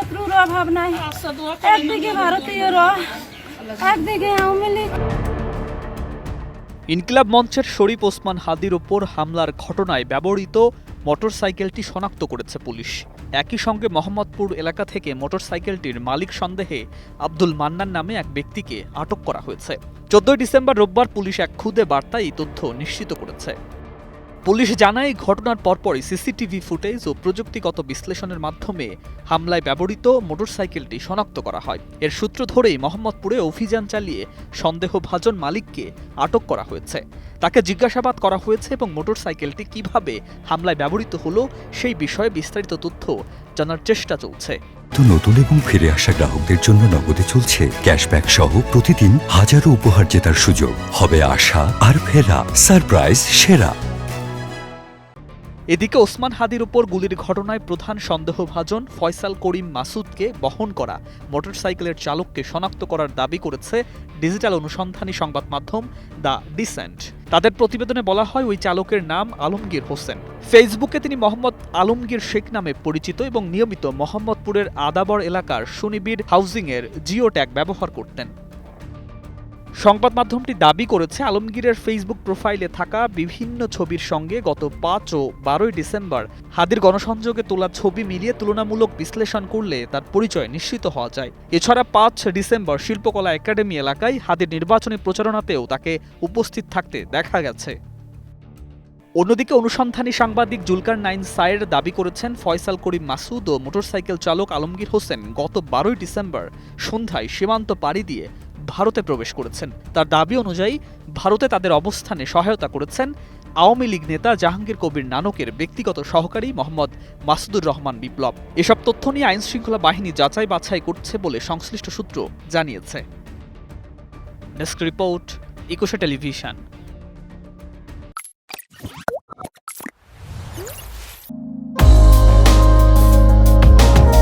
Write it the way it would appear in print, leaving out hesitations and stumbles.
শত্রুর অভাব নাই, একদিকে ভারতীয়রা, একদিকে আওয়ামী লীগ। ইনকিলাব মঞ্চের শরীফ ওসমান হাদির ওপর হামলার ঘটনায় ব্যবহৃত মোটরসাইকেলটি শনাক্ত করেছে পুলিশ। একই সঙ্গে মোহাম্মদপুর এলাকা থেকে মোটরসাইকেলটির মালিক সন্দেহে আব্দুল মান্নান নামে এক ব্যক্তিকে আটক করা হয়েছে। 14 ডিসেম্বর রোববার পুলিশ এক খুদে বার্তায় এই তথ্য নিশ্চিত করেছে। পুলিশ জানায় ঘটনার পরপরই সিসিটিভি ফুটেজ ও প্রযুক্তিগত বিশ্লেষণের মাধ্যমে হামলায় ব্যবহৃত মোটরসাইকেলটি শনাক্ত করা হয়। এর সূত্র ধরেই মোহাম্মদপুরে অভিযান চালিয়ে সন্দেহভাজন মালিককে আটক করা হয়েছে। তাকে জিজ্ঞাসাবাদ করা হয়েছে এবং মোটরসাইকেলটি কিভাবে হামলায় ব্যবহৃত হলো সেই বিষয়ে বিস্তারিত তথ্য জানার চেষ্টা চলছে। তো নতুন এবং ফিরে আসা গ্রাহকদের জন্য নগদে চলছে ক্যাশব্যাক সহ প্রতিদিন হাজারো উপহার জেতার সুযোগ। হবে আশা আর ফেরা, সারপ্রাইজ সেরা। এদিকে ওসমান হাদির উপর গুলির ঘটনায় প্রধান সন্দেহভাজন ফয়সাল করিম মাসুদকে বহন করা মোটরসাইকেলের চালককে শনাক্ত করার দাবি করেছে ডিজিটাল অনুসন্ধানী সংবাদ মাধ্যম দ্য ডিসেন্ট। তাদের প্রতিবেদনে বলা হয় ওই চালকের নাম আলমগীর হোসেন। ফেসবুকে তিনি মোহাম্মদ আলমগীর শেখ নামে পরিচিত এবং নিয়মিত মোহাম্মদপুরের আদাবর এলাকার সুনিবিড় হাউজিংয়ের জিও ট্যাগ ব্যবহার করতেন। সংবাদ মাধ্যমটি দাবি করেছে আলমগীরের ফেসবুক প্রোফাইলে থাকা বিভিন্ন ছবির সঙ্গে গত 5 ও 12 ডিসেম্বর হাদির গণসংযোগে তোলা ছবি মিলিয়ে তুলনামূলক বিশ্লেষণ করলে তার পরিচয় নিশ্চিত হওয়া যায়। এছাড়া 5 ডিসেম্বর শিল্পকলা একাডেমি এলাকায় হাদির নির্বাচনী প্রচারণাতেও তাকে উপস্থিত থাকতে দেখা গেছে। অন্যদিকে অনুসন্ধানী সাংবাদিক জুলকার নাইন সায়ের দাবি করেছেন ফয়সাল করিম মাসুদ ও মোটরসাইকেল চালক আলমগীর হোসেন গত 12 ডিসেম্বর সন্ধ্যায় সীমান্ত পাড়ি দিয়ে ভারতে প্রবেশ করেছেন। তার দাবি অনুযায়ী ভারতে তাদের অবস্থানে সহায়তা করেছেন আওয়ামী লীগ নেতা জাহাঙ্গীর কবির নানকের ব্যক্তিগত সহকারী মোহাম্মদ মাসুদুর রহমান বিপ্লব। এসব তথ্য নিয়ে আইনশৃঙ্খলা বাহিনী যাচাই বাছাই করছে বলে সংশ্লিষ্ট সূত্র জানিয়েছে। ডেস্ক রিপোর্ট, একুশে টেলিভিশন।